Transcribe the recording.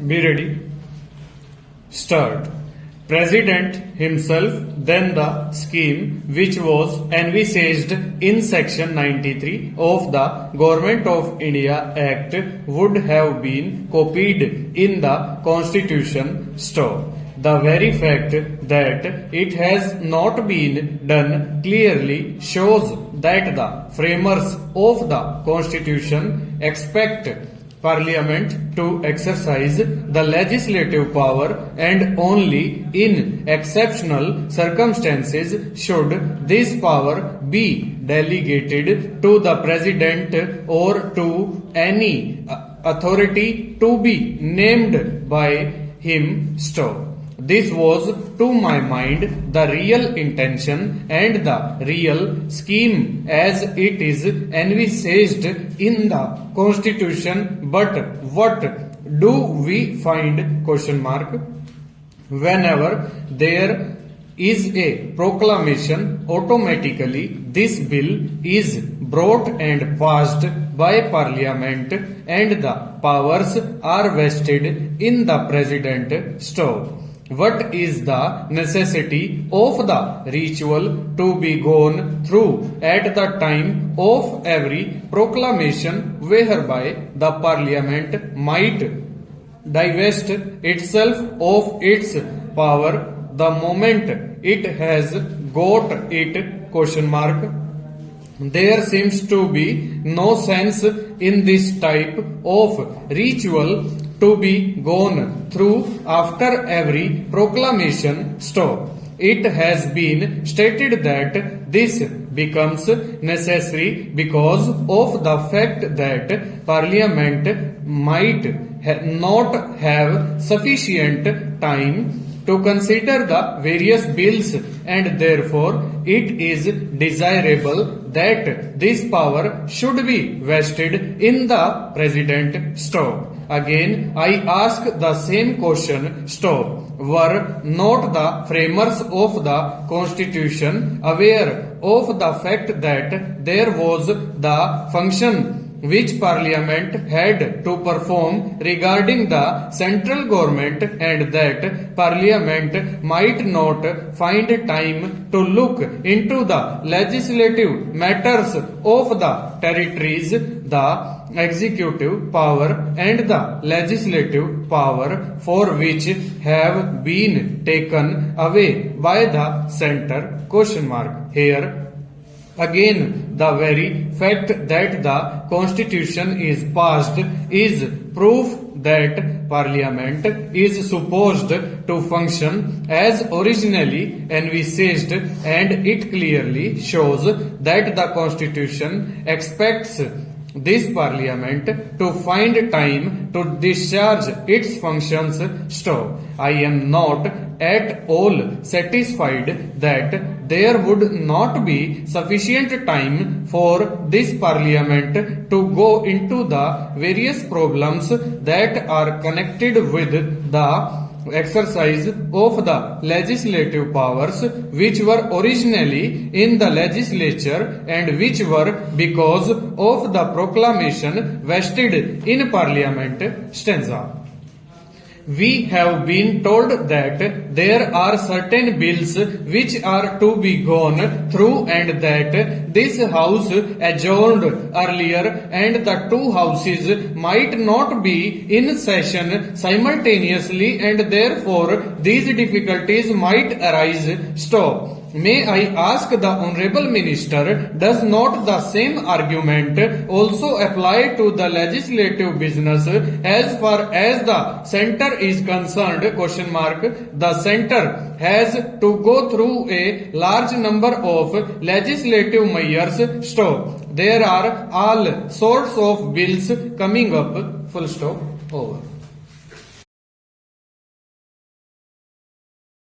Be ready. Start. President himself, then the scheme which was envisaged in section 93 of the Government of India Act would have been copied in the Constitution. Stop. The very fact that it has not been done clearly shows that the framers of the Constitution expect Parliament to exercise the legislative power, and only in exceptional circumstances should this power be delegated to the President or to any authority to be named by him. Stop. This was, to my mind, the real intention and the real scheme as it is envisaged in the Constitution. But what do we find? Question mark. Whenever there is a proclamation, automatically this bill is brought and passed by Parliament, and the powers are vested in the President. Stop. What is the necessity of the ritual to be gone through at the time of every proclamation whereby the Parliament might divest itself of its power the moment it has got it? Question mark. There seems to be no sense in this type of ritual to be gone through after every proclamation. Stop. It has been stated that this becomes necessary because of the fact that Parliament might not have sufficient time to consider the various bills, and therefore it is desirable that this power should be vested in the President. Stop. Again, I ask the same question. Stop. Were not the framers of the Constitution aware of the fact that there was the function which Parliament had to perform regarding the central government, and that Parliament might not find time to look into the legislative matters of the territories? The executive power and the legislative power for which have been taken away by the center? Question mark. Here again, the very fact that the Constitution is passed is proof that Parliament is supposed to function as originally envisaged, and it clearly shows that the Constitution expects this Parliament to find time to discharge its functions. Stop. I am not at all satisfied that there would not be sufficient time for this Parliament to go into the various problems that are connected with the exercise of the legislative powers which were originally in the legislature and which were, because of the proclamation, vested in Parliament. Stanza. We have been told that there are certain bills which are to be gone through, and that this House adjourned earlier, and the two houses might not be in session simultaneously, and therefore these difficulties might arise. Stop. May I ask the Honorable Minister, does not the same argument also apply to the legislative business as far as the centre is concerned? Question mark. The centre has to go through a large number of legislative measures. Stop. There are all sorts of bills coming up. Full stop. Over.